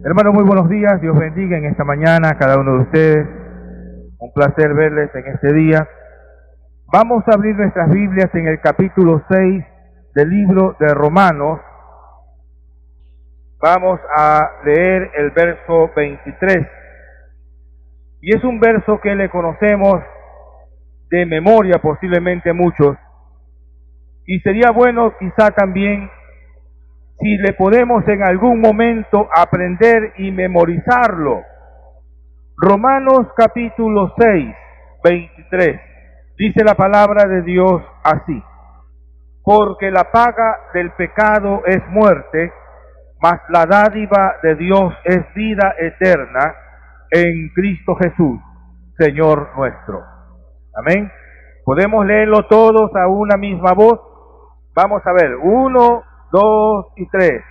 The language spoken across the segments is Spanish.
Hermanos, muy buenos días. Dios bendiga en esta mañana a cada uno de ustedes. Un placer verles en este día. Vamos a abrir nuestras Biblias en el capítulo 6 del libro de Romanos. Vamos a leer el verso 23. Y es un verso que le conocemos de memoria posiblemente muchos. Y sería bueno quizá también si le podemos en algún momento aprender y memorizarlo. Romanos capítulo 6, 23. Dice la palabra de Dios así: porque la paga del pecado es muerte, mas la dádiva de Dios es vida eterna en Cristo Jesús, Señor nuestro. Amén. ¿Podemos leerlo todos a una misma voz? Vamos a ver, 1, 2 y 3.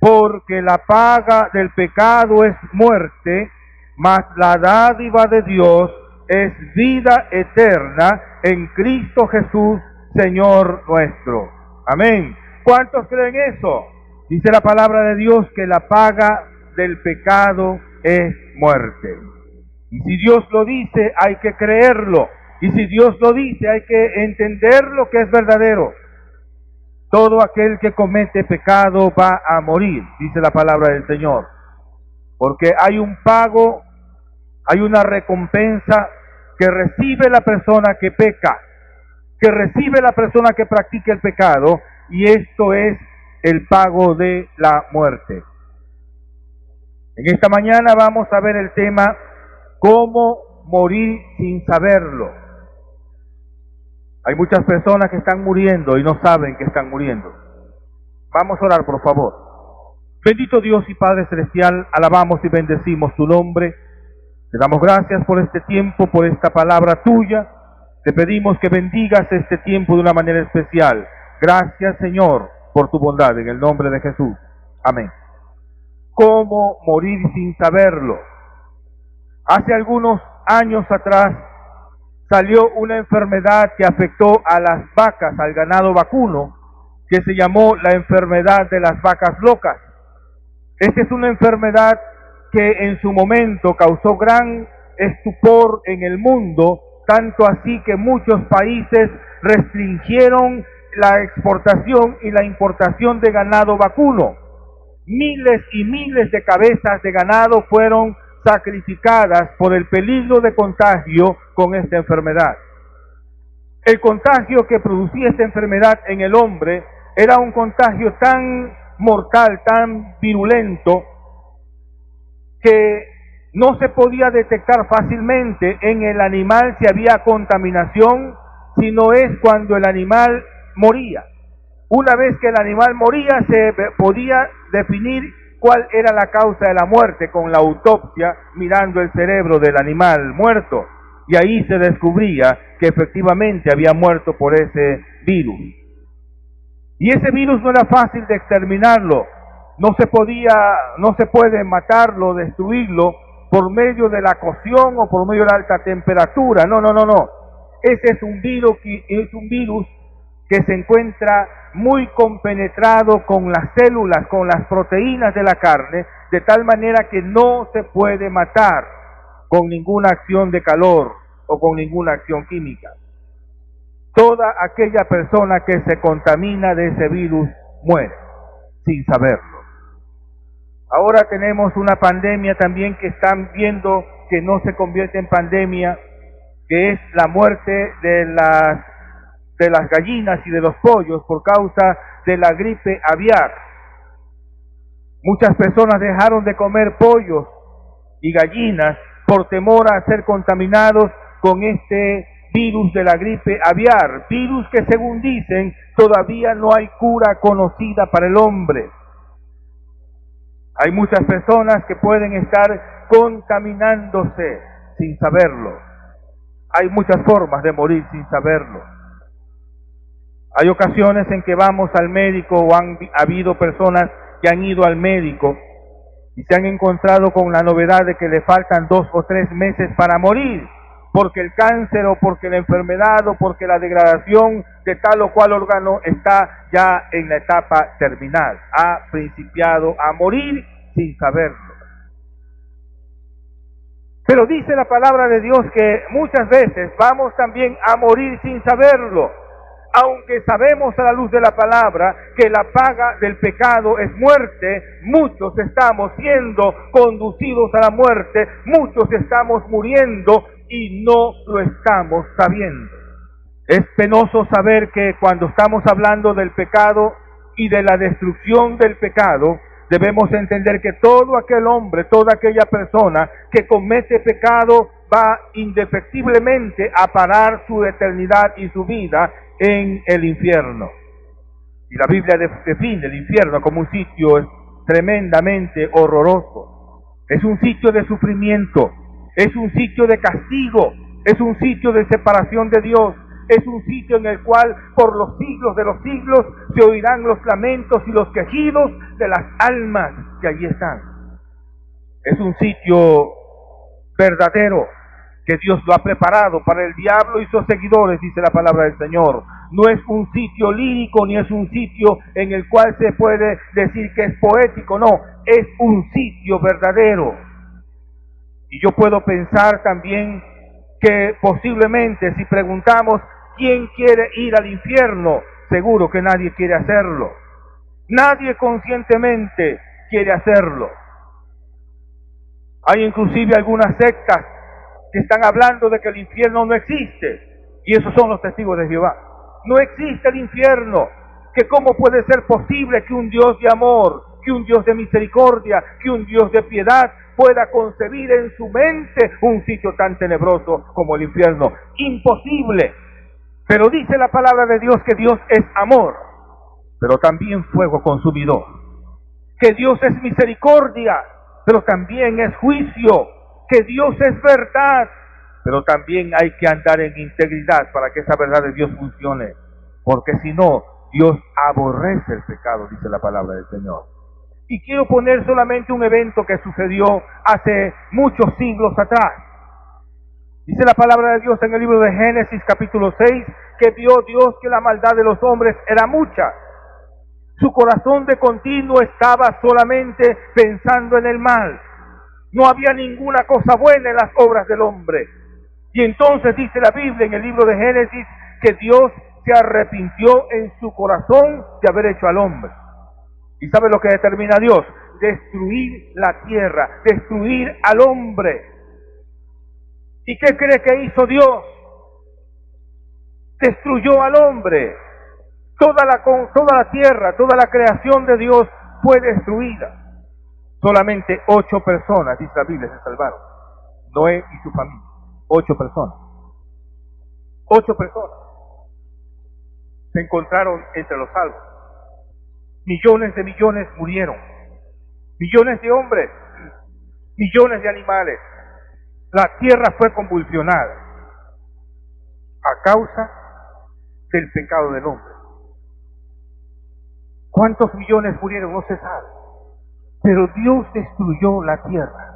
Porque la paga del pecado es muerte, mas la dádiva de Dios es vida eterna en Cristo Jesús, Señor nuestro. Amén. ¿Cuántos creen eso? Dice la palabra de Dios que la paga del pecado es muerte. Y si Dios lo dice, hay que creerlo. Y si Dios lo dice, hay que entender lo que es verdadero. Todo aquel que comete pecado va a morir, dice la palabra del Señor. Porque hay un pago, hay una recompensa que recibe la persona que peca, que recibe la persona que practica el pecado, y esto es el pago de la muerte. En esta mañana vamos a ver el tema, cómo morir sin saberlo. Hay muchas personas que están muriendo y no saben que están muriendo. Vamos a orar, por favor. Bendito Dios y Padre Celestial, alabamos y bendecimos tu nombre. Te damos gracias por este tiempo, por esta palabra tuya. Te pedimos que bendigas este tiempo de una manera especial. Gracias, Señor, por tu bondad, en el nombre de Jesús. Amén. ¿Cómo morir sin saberlo? Hace algunos años atrás salió una enfermedad que afectó a las vacas, al ganado vacuno, que se llamó la enfermedad de las vacas locas. Esta es una enfermedad que en su momento causó gran estupor en el mundo, tanto así que muchos países restringieron la exportación y la importación de ganado vacuno. Miles y miles de cabezas de ganado fueron sacrificadas por el peligro de contagio con esta enfermedad. El contagio que producía esta enfermedad en el hombre era un contagio tan mortal, tan virulento, que no se podía detectar fácilmente en el animal si había contaminación, sino es cuando el animal moría. Una vez que el animal moría, se podía definir cuál era la causa de la muerte con la autopsia, mirando el cerebro del animal muerto, y ahí se descubría que efectivamente había muerto por ese virus. Y ese virus no era fácil de exterminarlo, no se puede matarlo, destruirlo por medio de la cocción o por medio de la alta temperatura. No. Ese es un virus que se encuentra muy compenetrado con las células, con las proteínas de la carne, de tal manera que no se puede matar con ninguna acción de calor o con ninguna acción química. Toda aquella persona que se contamina de ese virus muere sin saberlo. Ahora tenemos una pandemia también que están viendo que no se convierte en pandemia, que es la muerte de las gallinas y de los pollos por causa de la gripe aviar. Muchas personas dejaron de comer pollos y gallinas por temor a ser contaminados con este virus de la gripe aviar, virus que según dicen todavía no hay cura conocida para el hombre. Hay muchas personas que pueden estar contaminándose sin saberlo. Hay muchas formas de morir sin saberlo. Hay ocasiones en que vamos al médico o han habido personas que han ido al médico y se han encontrado con la novedad de que le faltan 2 o 3 meses para morir, porque el cáncer o porque la enfermedad o porque la degradación de tal o cual órgano está ya en la etapa terminal, ha principiado a morir sin saberlo. Pero dice la palabra de Dios que muchas veces vamos también a morir sin saberlo. Aunque sabemos a la luz de la palabra que la paga del pecado es muerte, muchos estamos siendo conducidos a la muerte, muchos estamos muriendo y no lo estamos sabiendo. Es penoso saber que cuando estamos hablando del pecado y de la destrucción del pecado, debemos entender que todo aquel hombre, toda aquella persona que comete pecado va indefectiblemente a parar su eternidad y su vida en el infierno. Y la Biblia define el infierno como un sitio tremendamente horroroso. Es un sitio de sufrimiento, es un sitio de castigo, es un sitio de separación de Dios, es un sitio en el cual por los siglos de los siglos se oirán los lamentos y los quejidos de las almas que allí están. Es un sitio verdadero que Dios lo ha preparado para el diablo y sus seguidores, dice la palabra del Señor. No es un sitio lírico, ni es un sitio en el cual se puede decir que es poético, no, es un sitio verdadero. Y yo puedo pensar también que posiblemente si preguntamos quién quiere ir al infierno, seguro que nadie quiere hacerlo. Nadie conscientemente quiere hacerlo. Hay inclusive algunas sectas que están hablando de que el infierno no existe, y esos son los testigos de Jehová. No existe el infierno, que cómo puede ser posible que un Dios de amor, que un Dios de misericordia, que un Dios de piedad pueda concebir en su mente un sitio tan tenebroso como el infierno. Imposible. Pero dice la palabra de Dios que Dios es amor, pero también fuego consumidor. Que Dios es misericordia, pero también es juicio. Que Dios es verdad, pero también hay que andar en integridad para que esa verdad de Dios funcione. Porque si no, Dios aborrece el pecado, dice la palabra del Señor. Y quiero poner solamente un evento que sucedió hace muchos siglos atrás. Dice la palabra de Dios en el libro de Génesis capítulo 6, que vio Dios que la maldad de los hombres era mucha. Su corazón de continuo estaba solamente pensando en el mal. No había ninguna cosa buena en las obras del hombre. Y entonces dice la Biblia en el libro de Génesis que Dios se arrepintió en su corazón de haber hecho al hombre. ¿Y sabe lo que determina Dios? Destruir la tierra, destruir al hombre. ¿Y qué cree que hizo Dios? Destruyó al hombre. Toda la tierra, toda la creación de Dios fue destruida. Solamente 8 personas, dice la Biblia, se salvaron. Noé y su familia. 8 personas. 8 personas se encontraron entre los salvos. Millones de millones murieron. Millones de hombres, millones de animales. La tierra fue convulsionada a causa del pecado del hombre. ¿Cuántos millones murieron? No se sabe. Pero Dios destruyó la tierra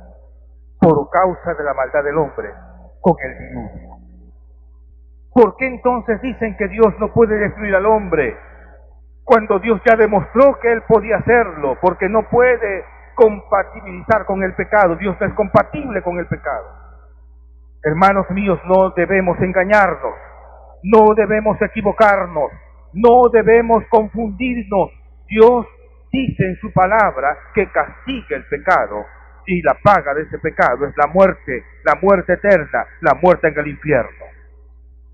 por causa de la maldad del hombre con el diluvio. ¿Por qué entonces dicen que Dios no puede destruir al hombre cuando Dios ya demostró que Él podía hacerlo? Porque no puede compatibilizar con el pecado. Dios no es compatible con el pecado. Hermanos míos, no debemos engañarnos, no debemos equivocarnos, no debemos confundirnos. Dios dice en su palabra que castiga el pecado y la paga de ese pecado es la muerte eterna, la muerte en el infierno.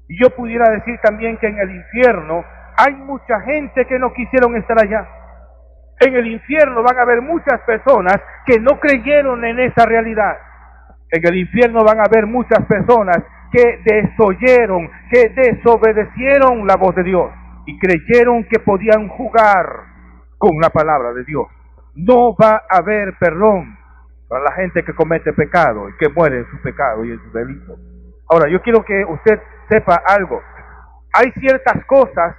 Y yo pudiera decir también que en el infierno hay mucha gente que no quisieron estar allá. En el infierno van a haber muchas personas que no creyeron en esa realidad. En el infierno van a haber muchas personas que desoyeron, que desobedecieron la voz de Dios y creyeron que podían jugar con la palabra de Dios. No va a haber perdón para la gente que comete pecado y que muere en su pecado y en su delito. Ahora, yo quiero que usted sepa algo. Hay ciertas cosas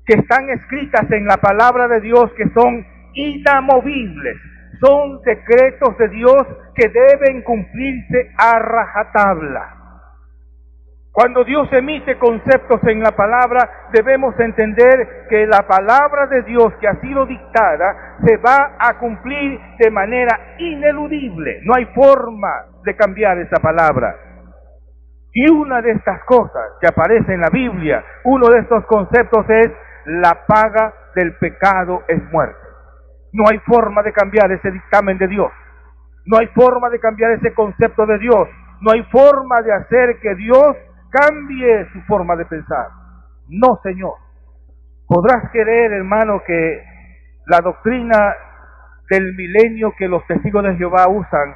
que están escritas en la palabra de Dios que son inamovibles. Son decretos de Dios que deben cumplirse a rajatabla. Cuando Dios emite conceptos en la palabra, debemos entender que la palabra de Dios que ha sido dictada se va a cumplir de manera ineludible. No hay forma de cambiar esa palabra. Y una de estas cosas que aparece en la Biblia, uno de estos conceptos es: la paga del pecado es muerte. No hay forma de cambiar ese dictamen de Dios. No hay forma de cambiar ese concepto de Dios. No hay forma de hacer que Dios cambie su forma de pensar. No, Señor. Podrás creer, hermano, que la doctrina del milenio que los testigos de Jehová usan,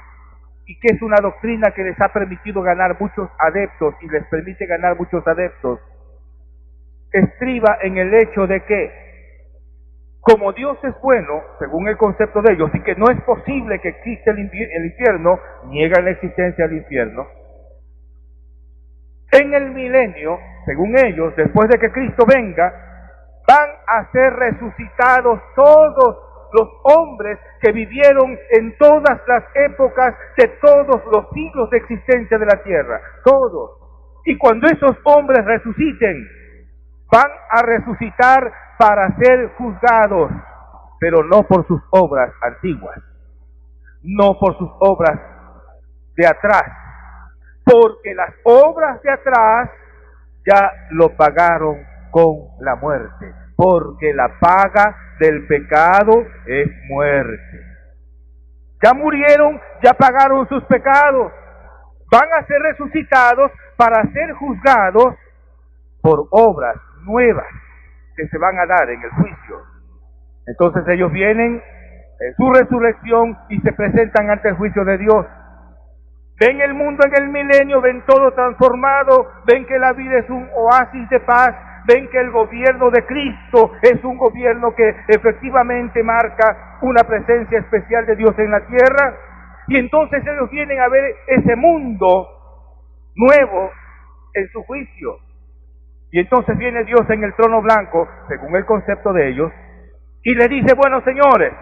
y que es una doctrina que les ha permitido ganar muchos adeptos y les permite ganar muchos adeptos, estriba en el hecho de que, como Dios es bueno, según el concepto de ellos, y que no es posible que exista el infierno, niegan la existencia del infierno. En el milenio, según ellos, después de que Cristo venga, van a ser resucitados todos los hombres que vivieron en todas las épocas de todos los siglos de existencia de la tierra. Todos. Y cuando esos hombres resuciten, van a resucitar para ser juzgados, pero no por sus obras antiguas, no por sus obras de atrás, porque las obras de atrás ya lo pagaron con la muerte, porque la paga del pecado es muerte. Ya murieron, ya pagaron sus pecados, van a ser resucitados para ser juzgados por obras nuevas que se van a dar en el juicio. Entonces ellos vienen en su resurrección y se presentan ante el juicio de Dios. Ven el mundo en el milenio, ven todo transformado, ven que la vida es un oasis de paz, ven que el gobierno de Cristo es un gobierno que efectivamente marca una presencia especial de Dios en la tierra, y entonces ellos vienen a ver ese mundo nuevo en su juicio. Y entonces viene Dios en el trono blanco, según el concepto de ellos, y le dice: bueno, señores,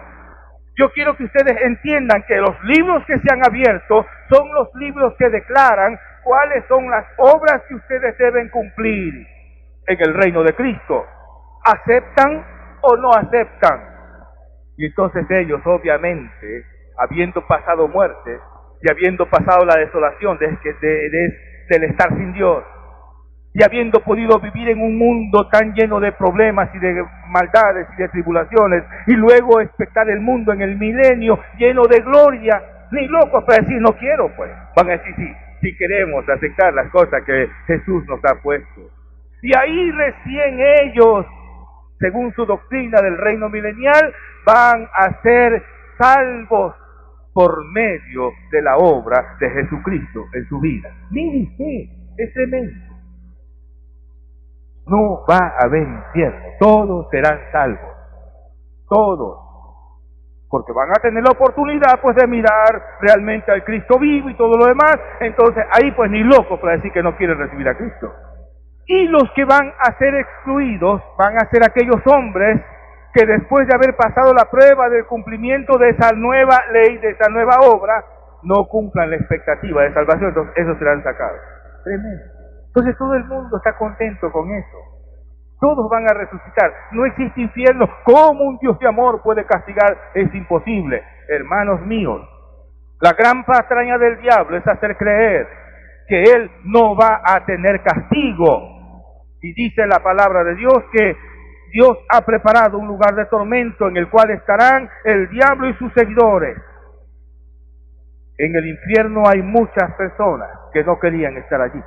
yo quiero que ustedes entiendan que los libros que se han abierto son los libros que declaran cuáles son las obras que ustedes deben cumplir en el reino de Cristo. ¿Aceptan o no aceptan? Y entonces ellos, obviamente, habiendo pasado muerte y habiendo pasado la desolación del estar sin Dios, y habiendo podido vivir en un mundo tan lleno de problemas y de maldades y de tribulaciones, y luego expectar el mundo en el milenio lleno de gloria, ni locos para decir no quiero, pues van a decir sí, si queremos aceptar las cosas que Jesús nos ha puesto. Y ahí recién ellos, según su doctrina del reino milenial, van a ser salvos por medio de la obra de Jesucristo en su vida. Mire usted, es tremendo. No va a haber infierno, todos serán salvos, todos, porque van a tener la oportunidad pues de mirar realmente al Cristo vivo y todo lo demás. Entonces ahí pues ni locos para decir que no quieren recibir a Cristo. Y los que van a ser excluidos van a ser aquellos hombres que después de haber pasado la prueba del cumplimiento de esa nueva ley, de esa nueva obra, no cumplan la expectativa de salvación, entonces esos serán sacados. Tremendo. Entonces todo el mundo está contento con eso. Todos van a resucitar. No existe infierno. ¿Cómo un Dios de amor puede castigar? Es imposible. Hermanos míos, la gran patraña del diablo es hacer creer que él no va a tener castigo. Y dice la palabra de Dios que Dios ha preparado un lugar de tormento en el cual estarán el diablo y sus seguidores. En el infierno hay muchas personas que no querían estar allí.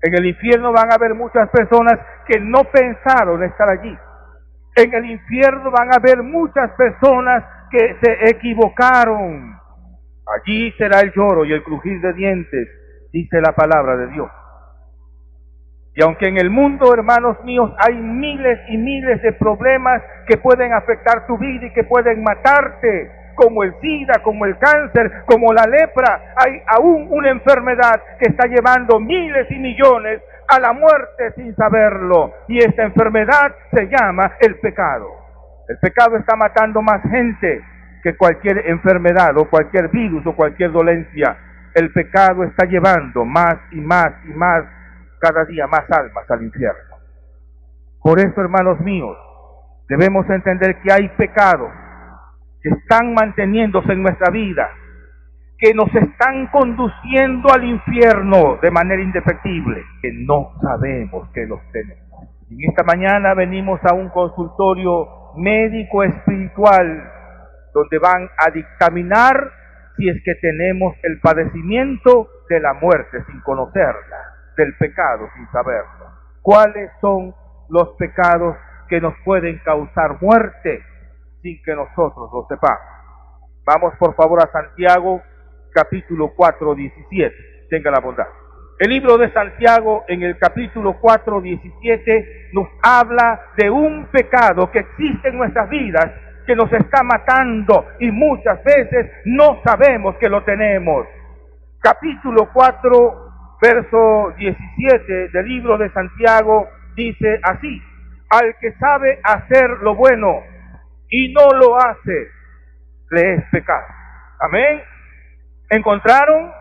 En el infierno van a haber muchas personas que no pensaron estar allí. En el infierno van a haber muchas personas que se equivocaron. Allí será el lloro y el crujir de dientes, dice la palabra de Dios. Y aunque en el mundo, hermanos míos, hay miles y miles de problemas que pueden afectar tu vida y que pueden matarte, como el SIDA, como el cáncer, como la lepra, hay aún una enfermedad que está llevando miles y millones a la muerte sin saberlo. Y esta enfermedad se llama el pecado. El pecado está matando más gente que cualquier enfermedad o cualquier virus o cualquier dolencia. El pecado está llevando más y más y más cada día más almas al infierno. Por eso, hermanos míos, debemos entender que hay pecados que están manteniéndose en nuestra vida, que nos están conduciendo al infierno de manera indefectible, que no sabemos que los tenemos. Y esta mañana venimos a un consultorio médico espiritual donde van a dictaminar si es que tenemos el padecimiento de la muerte sin conocerla, del pecado sin saberlo. ¿Cuáles son los pecados que nos pueden causar muerte sin que nosotros lo sepamos? Vamos por favor a Santiago, capítulo 4, 17. Tenga la bondad. El libro de Santiago, en el capítulo 4, 17, nos habla de un pecado que existe en nuestras vidas, que nos está matando y muchas veces no sabemos que lo tenemos. Capítulo 4, verso 17 del libro de Santiago dice así: al que sabe hacer lo bueno y no lo hace, le es pecado. Amén. ¿Encontraron?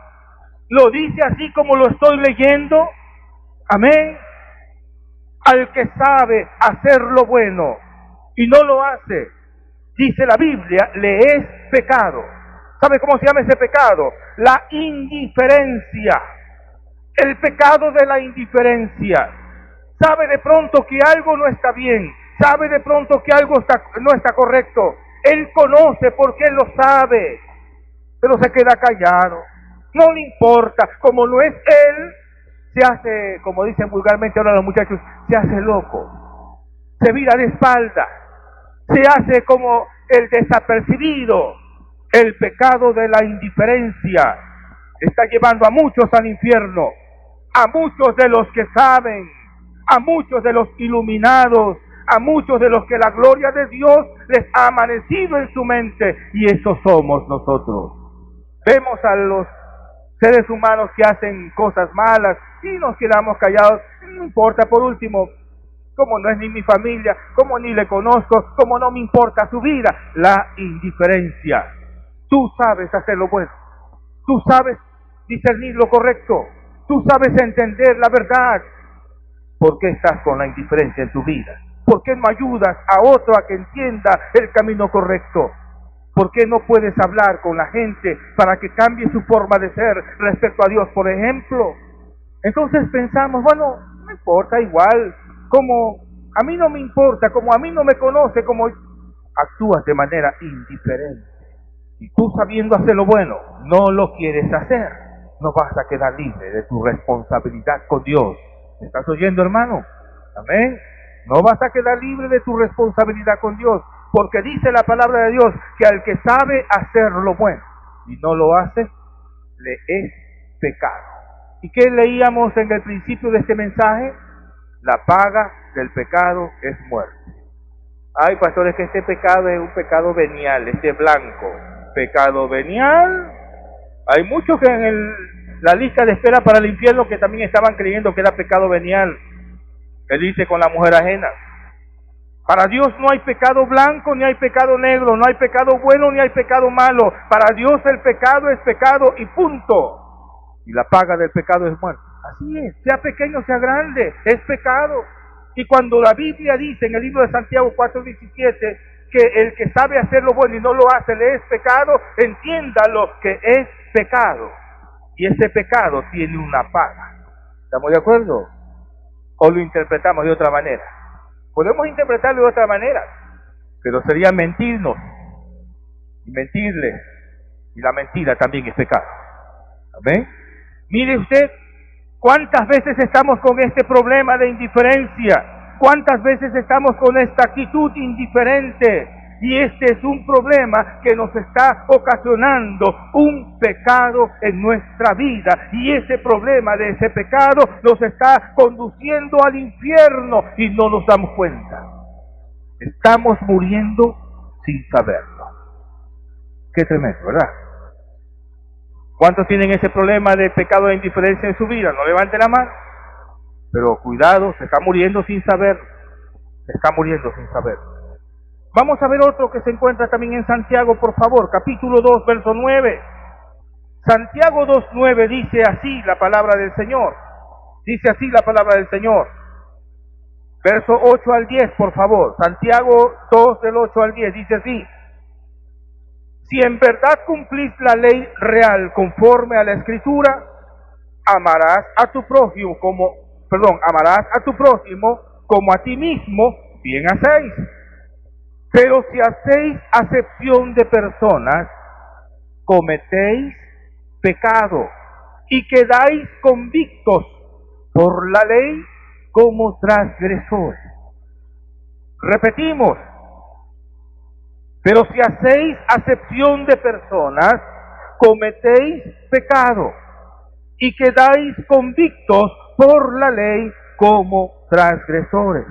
Lo dice así como lo estoy leyendo. Amén. Al que sabe hacer lo bueno y no lo hace, dice la Biblia, le es pecado. ¿Sabe cómo se llama ese pecado? La indiferencia. El pecado de la indiferencia. Sabe de pronto que algo no está bien. Sabe de pronto que algo no está correcto. Él conoce porque él lo sabe, pero se queda callado. No le importa. Como no es él, se hace, como dicen vulgarmente ahora los muchachos, se hace loco. Se vira de espalda. Se hace como el desapercibido. El pecado de la indiferencia está llevando a muchos al infierno, a muchos de los que saben, a muchos de los iluminados, a muchos de los que la gloria de Dios les ha amanecido en su mente, y esos somos nosotros. Vemos a los seres humanos que hacen cosas malas y nos quedamos callados. No importa, por último, como no es ni mi familia, como ni le conozco, como no me importa su vida. La indiferencia. Tú sabes hacer lo bueno, tú sabes discernir lo correcto, tú sabes entender la verdad. ¿Por qué estás con la indiferencia en tu vida? ¿Por qué no ayudas a otro a que entienda el camino correcto? ¿Por qué no puedes hablar con la gente para que cambie su forma de ser respecto a Dios, por ejemplo? Entonces pensamos, bueno, no importa, igual, como a mí no me importa, como a mí no me conoce, como actúas de manera indiferente. Y tú, sabiendo hacer lo bueno, no lo quieres hacer, no vas a quedar libre de tu responsabilidad con Dios. ¿Me estás oyendo, hermano? Amén. No vas a quedar libre de tu responsabilidad con Dios, porque dice la palabra de Dios que al que sabe hacer lo bueno y no lo hace, le es pecado. ¿Y qué leíamos en el principio de este mensaje? La paga del pecado es muerte. Ay, pastores, que este pecado es un pecado venial, este blanco. Pecado venial. Hay muchos que en la lista de espera para el infierno que también estaban creyendo que era pecado venial. Él dice con la mujer ajena. Para Dios no hay pecado blanco ni hay pecado negro, no hay pecado bueno ni hay pecado malo. Para Dios el pecado es pecado y punto. Y la paga del pecado es muerte. Así es, sea pequeño, sea grande, es pecado. Y cuando la Biblia dice en el libro de Santiago 4:17 que el que sabe hacer lo bueno y no lo hace le es pecado, entiéndalo que es pecado. Y ese pecado tiene una paga. ¿Estamos de acuerdo? ¿O lo interpretamos de otra manera? Podemos interpretarlo de otra manera, pero sería mentirnos y mentirles. Y la mentira también es pecado. ¿Amén? Mire usted, ¿cuántas veces estamos con este problema de indiferencia? ¿Cuántas veces estamos con esta actitud indiferente? Y este es un problema que nos está ocasionando un pecado en nuestra vida. Y ese problema de ese pecado nos está conduciendo al infierno y no nos damos cuenta. Estamos muriendo sin saberlo. Qué tremendo, ¿verdad? ¿Cuántos tienen ese problema de pecado de indiferencia en su vida? No levanten la mano. Pero cuidado, se está muriendo sin saber. Se está muriendo sin saber. Vamos a ver otro que se encuentra también en Santiago, por favor. Capítulo 2, verso 9. Santiago 2:9 dice así la palabra del Señor. Dice así la palabra del Señor. Verso 8 al 10, por favor. Santiago 2 del 8 al 10 dice así. Si en verdad cumplís la ley real conforme a la Escritura, amarás a tu prójimo como a ti mismo, bien hacéis. Pero si hacéis acepción de personas, cometéis pecado y quedáis convictos por la ley como transgresores. Repetimos, pero si hacéis acepción de personas, cometéis pecado y quedáis convictos por la ley como transgresores.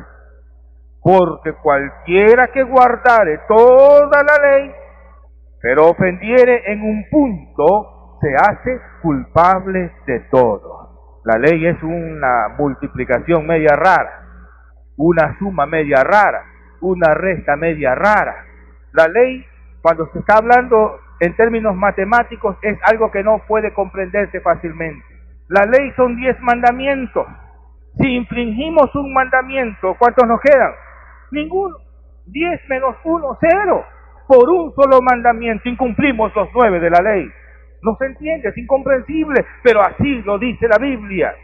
Porque cualquiera que guardare toda la ley, pero ofendiere en un punto, se hace culpable de todo. La ley es una multiplicación media rara, una suma media rara, una resta media rara. La ley, cuando se está hablando en términos matemáticos, es algo que no puede comprenderse fácilmente. La ley son 10 mandamientos. Si infringimos un mandamiento, ¿cuántos nos quedan? Ninguno. 10 menos 1, 0. Por un solo mandamiento incumplimos los 9 de la ley. No se entiende, es incomprensible, pero así lo dice la Biblia.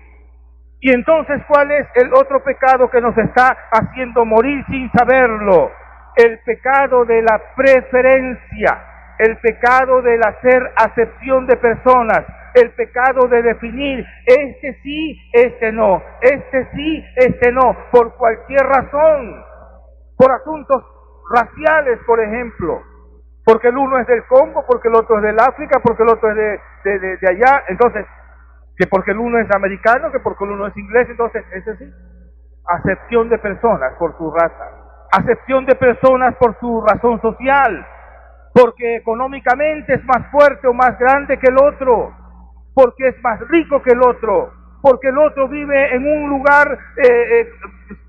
Y entonces, ¿cuál es el otro pecado que nos está haciendo morir sin saberlo? El pecado de la preferencia, el pecado del hacer acepción de personas, el pecado de definir este sí, este no, este sí, este no, por cualquier razón, por asuntos raciales, por ejemplo, porque el uno es del Congo, porque el otro es del África, porque el otro es de allá, entonces, que porque el uno es americano, que porque el uno es inglés, entonces, ese sí, acepción de personas por su raza, acepción de personas por su razón social, porque económicamente es más fuerte o más grande que el otro, porque es más rico que el otro, porque el otro vive en un lugar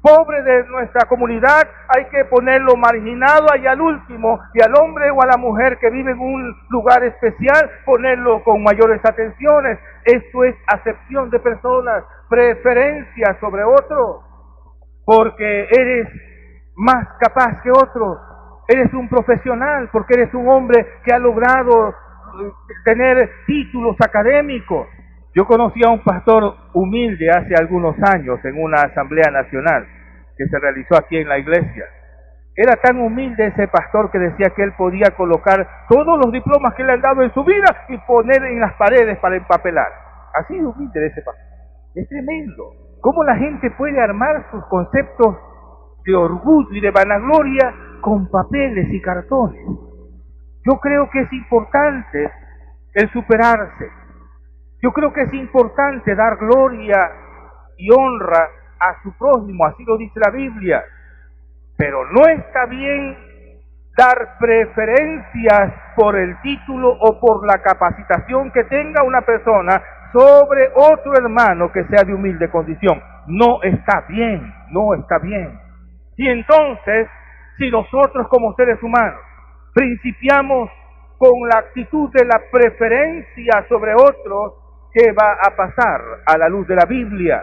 pobre de nuestra comunidad, hay que ponerlo marginado allá al último, y al hombre o a la mujer que vive en un lugar especial, ponerlo con mayores atenciones. Esto es acepción de personas, preferencia sobre otro, porque eres más capaz que otros, eres un profesional, porque eres un hombre que ha logrado tener títulos académicos. Yo conocí a un pastor humilde hace algunos años en una asamblea nacional que se realizó aquí en la iglesia. Era tan humilde ese pastor que decía que él podía colocar todos los diplomas que le han dado en su vida y poner en las paredes para empapelar. Así de humilde de ese pastor. Es tremendo. ¿Cómo la gente puede armar sus conceptos de orgullo y de vanagloria con papeles y cartones? Yo creo que es importante el superarse. Yo creo que es importante dar gloria y honra a su prójimo, así lo dice la Biblia. Pero no está bien dar preferencias por el título o por la capacitación que tenga una persona sobre otro hermano que sea de humilde condición. No está bien, no está bien. Y entonces, si nosotros como seres humanos principiamos con la actitud de la preferencia sobre otros, ¿qué va a pasar a la luz de la Biblia?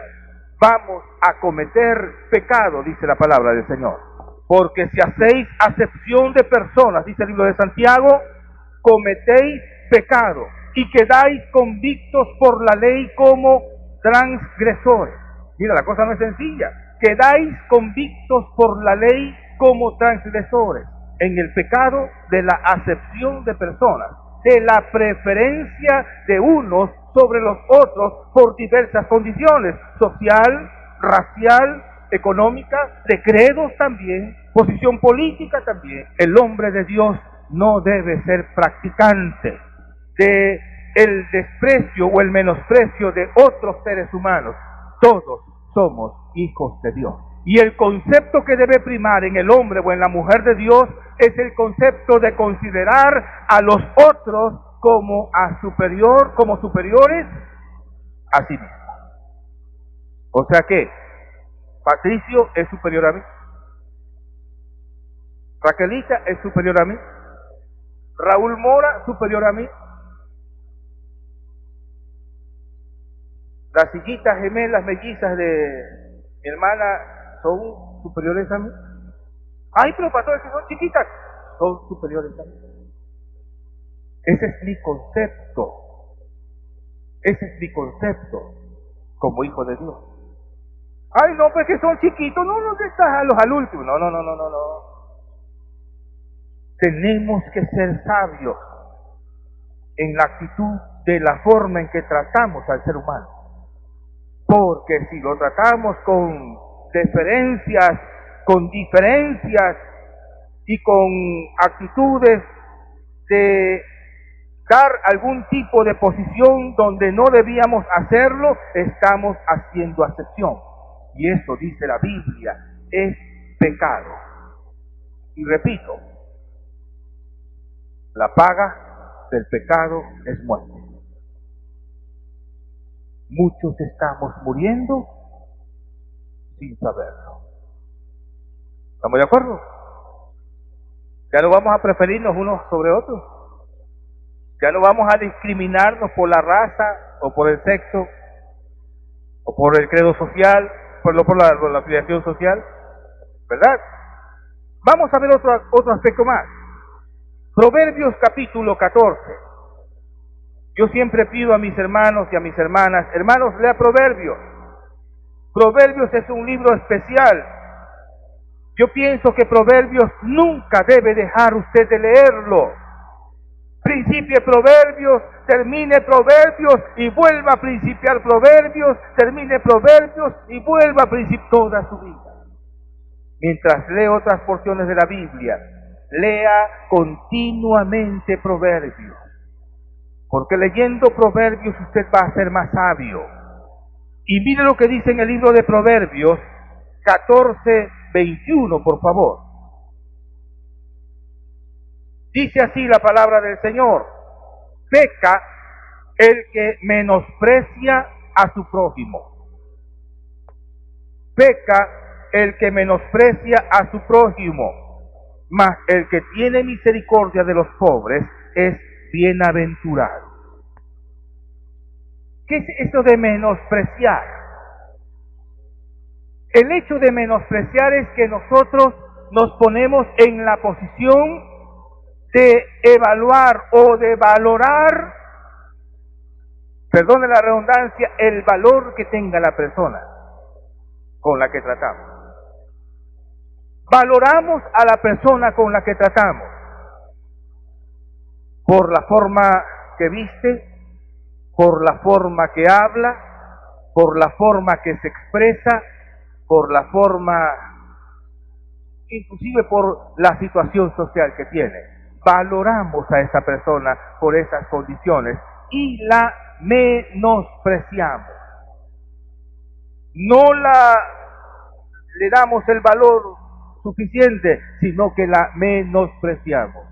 Vamos a cometer pecado, dice la palabra del Señor. Porque si hacéis acepción de personas, dice el libro de Santiago, cometéis pecado y quedáis convictos por la ley como transgresores. Mira, la cosa no es sencilla. Quedáis convictos por la ley como transgresores en el pecado de la acepción de personas, de la preferencia de unos sobre los otros por diversas condiciones, social, racial, económica, de credos también, posición política también. El hombre de Dios no debe ser practicante de el desprecio o el menosprecio de otros seres humanos. Todos somos hijos de Dios. Y el concepto que debe primar en el hombre o en la mujer de Dios es el concepto de considerar a los otros como superiores a sí mismos. O sea que Patricio es superior a mí, Raquelita es superior a mí, Raúl Mora superior a mí, las sillitas gemelas mellizas de mi hermana son superiores a mí. Ay, pero pastor, que son chiquitas, son superiores a mí. Ese es mi concepto. Ese es mi concepto como hijo de Dios. Ay, no, pues que son chiquitos. No, no, estás al último. No. Tenemos que ser sabios en la actitud de la forma en que tratamos al ser humano. Porque si lo tratamos con deferencias, con diferencias y con actitudes de dar algún tipo de posición donde no debíamos hacerlo, estamos haciendo acepción. Y esto dice la Biblia, es pecado. Y repito, la paga del pecado es muerte. Muchos estamos muriendo sin saberlo. ¿Estamos de acuerdo? Ya no vamos a preferirnos unos sobre otros. Ya no vamos a discriminarnos por la raza o por el sexo o por el credo social, por la afiliación social, ¿verdad? Vamos a ver otro aspecto más. Proverbios capítulo 14. Yo siempre pido a mis hermanos y a mis hermanas, hermanos, lea Proverbios. Proverbios es un libro especial. Yo pienso que Proverbios nunca debe dejar usted de leerlo. Principie Proverbios, termine Proverbios y vuelva a principiar Proverbios, termine Proverbios y vuelva a principiar toda su vida. Mientras lee otras porciones de la Biblia, lea continuamente Proverbios, porque leyendo Proverbios usted va a ser más sabio. Y mire lo que dice en el libro de Proverbios 14:21, por favor. Dice así la palabra del Señor: peca el que menosprecia a su prójimo. Peca el que menosprecia a su prójimo, mas el que tiene misericordia de los pobres es bienaventurado. ¿Qué es eso de menospreciar? El hecho de menospreciar es que nosotros nos ponemos en la posición de evaluar o de valorar, perdone la redundancia, el valor que tenga la persona con la que tratamos. Valoramos a la persona con la que tratamos por la forma que viste, por la forma que habla, por la forma que se expresa, por la forma, inclusive por la situación social que tiene. Valoramos a esa persona por esas condiciones y la menospreciamos. No le damos el valor suficiente, sino que la menospreciamos.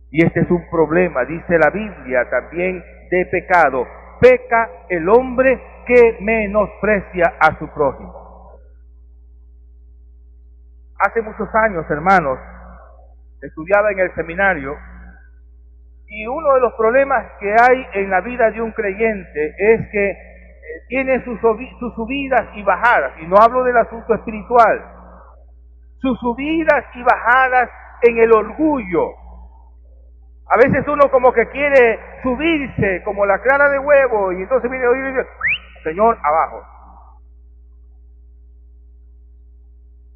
Y este es un problema, dice la Biblia también, de pecado. Peca el hombre que menosprecia a su prójimo. Hace muchos años, hermanos, estudiaba en el seminario, y uno de los problemas que hay en la vida de un creyente es que tiene sus subidas y bajadas, y no hablo del asunto espiritual, sus subidas y bajadas en el orgullo. A veces uno como que quiere subirse como la clara de huevo, y entonces viene y dice, Señor, abajo.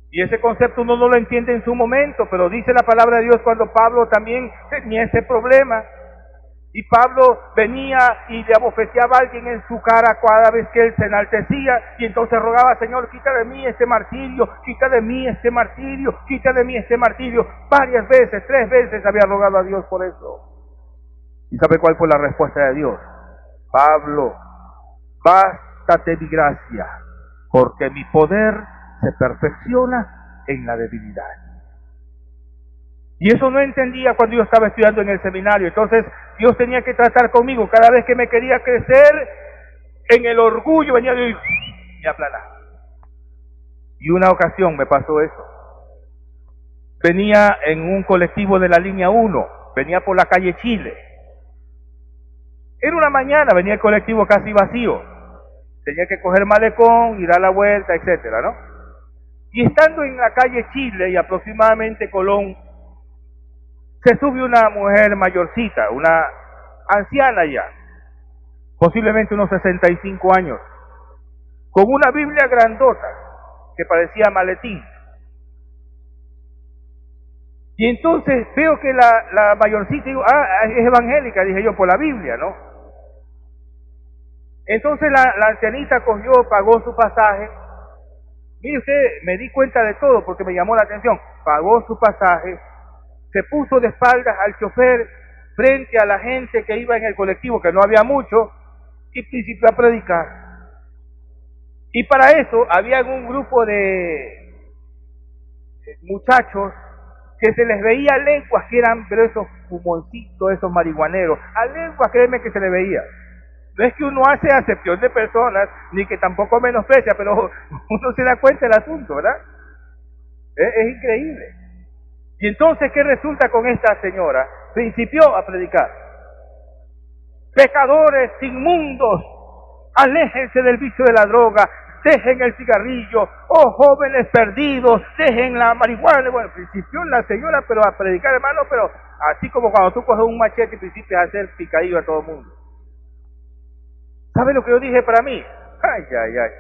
Y ese concepto uno no lo entiende en su momento, pero dice la palabra de Dios cuando Pablo también tenía ese problema. Y Pablo venía y le abofeteaba a alguien en su cara cada vez que él se enaltecía, y entonces rogaba, Señor, quita de mí este martirio, quita de mí este martirio, quita de mí este martirio. Varias veces, 3 veces había rogado a Dios por eso. ¿Y sabe cuál fue la respuesta de Dios? Pablo, bástate mi gracia, porque mi poder se perfecciona en la debilidad. Y eso no entendía cuando yo estaba estudiando en el seminario. Entonces Dios tenía que tratar conmigo. Cada vez que me quería crecer en el orgullo, venía y me aplanaba. Y una ocasión me pasó eso. Venía en un colectivo de la línea 1, venía por la calle Chile. Era una mañana, venía el colectivo casi vacío. Tenía que coger malecón y dar la vuelta, etcétera, ¿no? Y estando en la calle Chile y aproximadamente Colón, se sube una mujer mayorcita, una anciana ya, posiblemente unos 65 años, con una Biblia grandota que parecía maletín. Y entonces veo que la mayorcita, digo, es evangélica, dije yo, por la Biblia, ¿no? Entonces la ancianita cogió, pagó su pasaje. Mire usted, me di cuenta de todo porque me llamó la atención. Pagó su pasaje, se puso de espaldas al chofer frente a la gente que iba en el colectivo, que no había mucho, y principió a predicar. Y para eso había un grupo de muchachos que se les veía lenguas que eran, pero esos fumoncitos, esos marihuaneros, a lenguas, créeme que se les veía. No es que uno hace acepción de personas, ni que tampoco menosprecia, pero uno se da cuenta del asunto, ¿verdad? Es increíble. Y entonces, ¿qué resulta con esta señora? Principió a predicar. Pecadores inmundos, aléjense del vicio de la droga, dejen el cigarrillo, oh jóvenes perdidos, dejen la marihuana. Bueno, principió la señora, pero a predicar, hermano, pero así como cuando tú coges un machete y principias a hacer picadillo a todo el mundo. ¿Sabe lo que yo dije para mí? Ay, ay, ay.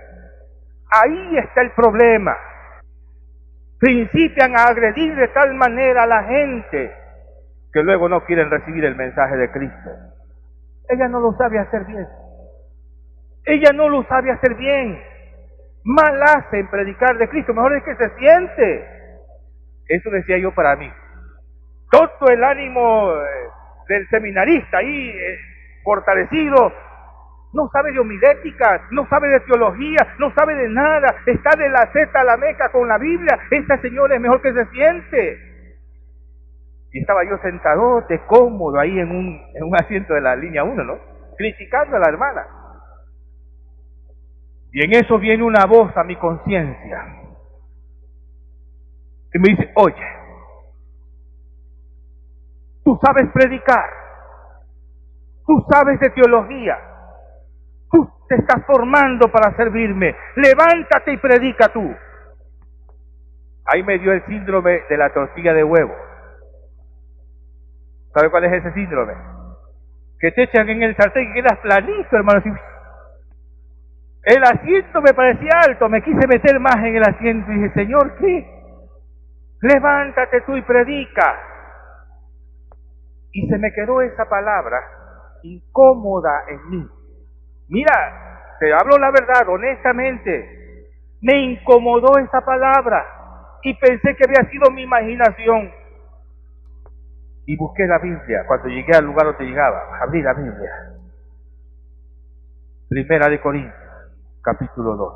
Ahí está el problema. Principian a agredir de tal manera a la gente que luego no quieren recibir el mensaje de Cristo. Ella no lo sabe hacer bien. Ella no lo sabe hacer bien. Mal hace en predicar de Cristo. Mejor es que se siente. Eso decía yo para mí. Todo el ánimo del seminarista ahí fortalecido. No sabe de homilética, no sabe de teología, no sabe de nada. Está de la Z a la Meca con la Biblia. Esta señora es mejor que se siente. Y estaba yo sentado de cómodo ahí en un asiento de la línea 1, ¿no? Criticando a la hermana. Y en eso viene una voz a mi conciencia. Y me dice, oye, tú sabes predicar, tú sabes de teología, tú te estás formando para servirme, levántate y predica tú. Ahí me dio el síndrome de la tortilla de huevo. ¿Sabe cuál es ese síndrome? Que te echan en el sartén y quedas planito, hermano. El asiento me parecía alto, me quise meter más en el asiento y dije, Señor, ¿qué? Levántate tú y predica. Y se me quedó esa palabra incómoda en mí. Mira, te hablo la verdad, honestamente, me incomodó esa palabra y pensé que había sido mi imaginación. Y busqué la Biblia. Cuando llegué al lugar donde llegaba, abrí la Biblia. Primera de Corintios, capítulo 2.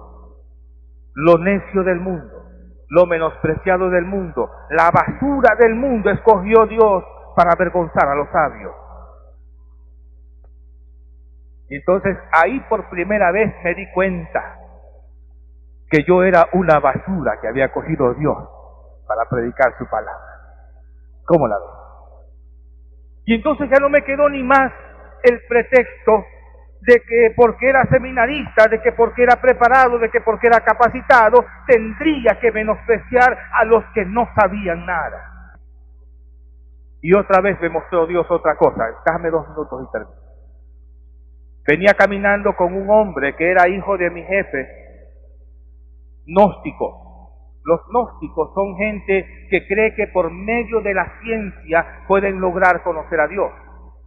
Lo necio del mundo, lo menospreciado del mundo, la basura del mundo escogió Dios para avergonzar a los sabios. Y entonces ahí por primera vez me di cuenta que yo era una basura que había cogido Dios para predicar su palabra. ¿Cómo la ves? Y entonces ya no me quedó ni más el pretexto de que porque era seminarista, de que porque era preparado, de que porque era capacitado, tendría que menospreciar a los que no sabían nada. Y otra vez me mostró Dios otra cosa. Déjame 2 minutos y termino. Venía caminando con un hombre que era hijo de mi jefe, gnóstico. Los gnósticos son gente que cree que por medio de la ciencia pueden lograr conocer a Dios.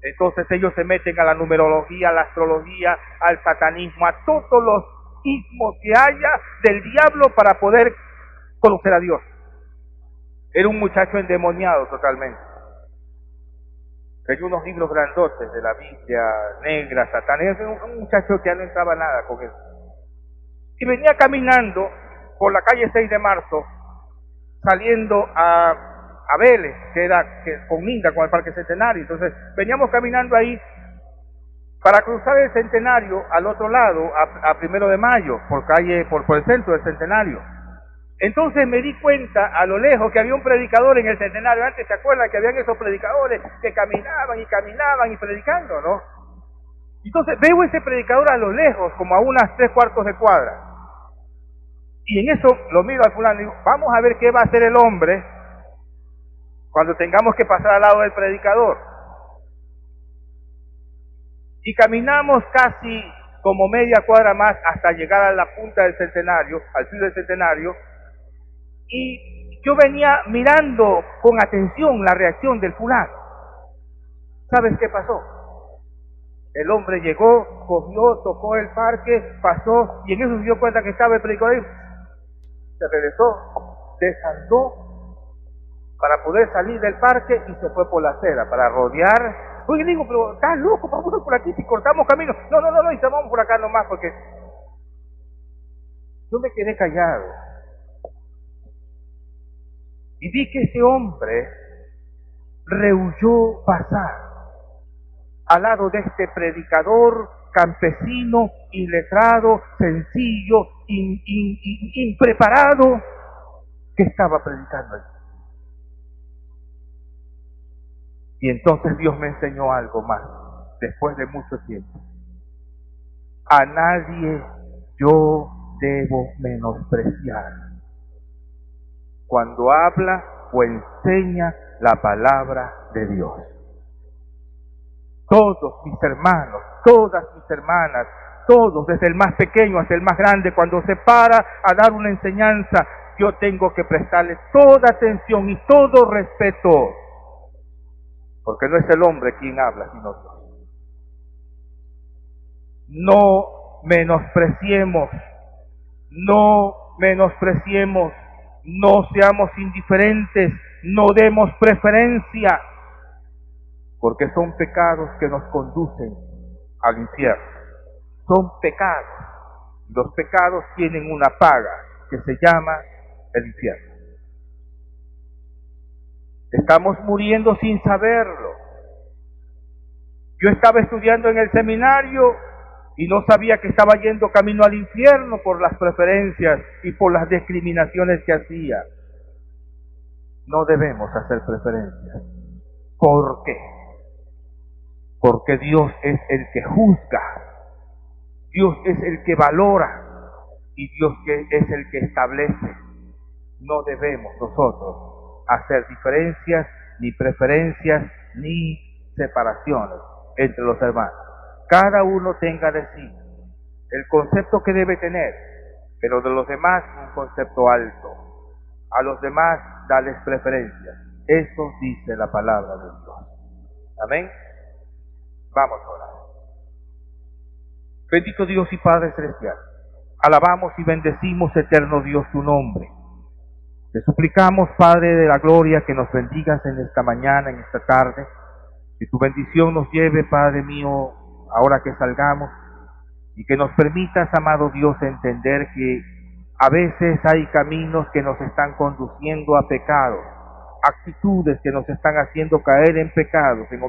Entonces ellos se meten a la numerología, a la astrología, al satanismo, a todos los ismos que haya del diablo para poder conocer a Dios. Era un muchacho endemoniado totalmente. Tenía unos libros grandotes de la Biblia negra, satánica. Era un muchacho que ya no entraba nada con eso. Y venía caminando por la calle 6 de marzo, saliendo a Vélez, que colinda con el Parque Centenario. Entonces veníamos caminando ahí para cruzar el Centenario al otro lado, a 1 de Mayo, por el centro del Centenario. Entonces me di cuenta a lo lejos que había un predicador en el Centenario. Antes, ¿se acuerdan que habían esos predicadores que caminaban y predicando, no? Entonces veo ese predicador a lo lejos, como a unas 3/4 de cuadra. Y en eso lo miro al fulano y digo, vamos a ver qué va a hacer el hombre cuando tengamos que pasar al lado del predicador. Y caminamos casi como media cuadra más hasta llegar a la punta del Centenario, al filo del Centenario, y yo venía mirando con atención la reacción del fulano. ¿Sabes qué pasó? El hombre llegó, cogió, tocó el parque, pasó, y en eso se dio cuenta que estaba el predicador ahí. Se regresó, desandó para poder salir del parque y se fue por la acera para rodear. Oye, digo, pero estás loco, vamos por aquí si cortamos camino. No, y vamos por acá nomás porque yo me quedé callado. Y vi que ese hombre rehuyó pasar al lado de este predicador campesino, iletrado, sencillo, impreparado, que estaba predicando allí. Y entonces Dios me enseñó algo más, después de mucho tiempo. A nadie yo debo menospreciar cuando habla o enseña la palabra de Dios. Todos mis hermanos, todas mis hermanas, todos, desde el más pequeño hasta el más grande, cuando se para a dar una enseñanza, yo tengo que prestarle toda atención y todo respeto, porque no es el hombre quien habla, sino Dios. No menospreciemos, no seamos indiferentes, no demos preferencia, porque son pecados que nos conducen al infierno. Son pecados. Los pecados tienen una paga que se llama el infierno. Estamos muriendo sin saberlo. Yo estaba estudiando en el seminario y no sabía que estaba yendo camino al infierno por las preferencias y por las discriminaciones que hacía. No debemos hacer preferencias. ¿Por qué? Porque Dios es el que juzga, Dios es el que valora y Dios es el que establece. No debemos nosotros hacer diferencias, ni preferencias, ni separaciones entre los hermanos. Cada uno tenga de sí el concepto que debe tener, pero de los demás un concepto alto. A los demás dales preferencias. Eso dice la palabra de Dios. Amén. Vamos a orar. Bendito Dios y Padre Celestial, alabamos y bendecimos, eterno Dios, tu nombre. Te suplicamos, Padre de la gloria, que nos bendigas en esta mañana, en esta tarde, que tu bendición nos lleve, Padre mío, ahora que salgamos, y que nos permitas, amado Dios, entender que a veces hay caminos que nos están conduciendo a pecados, actitudes que nos están haciendo caer en pecados, en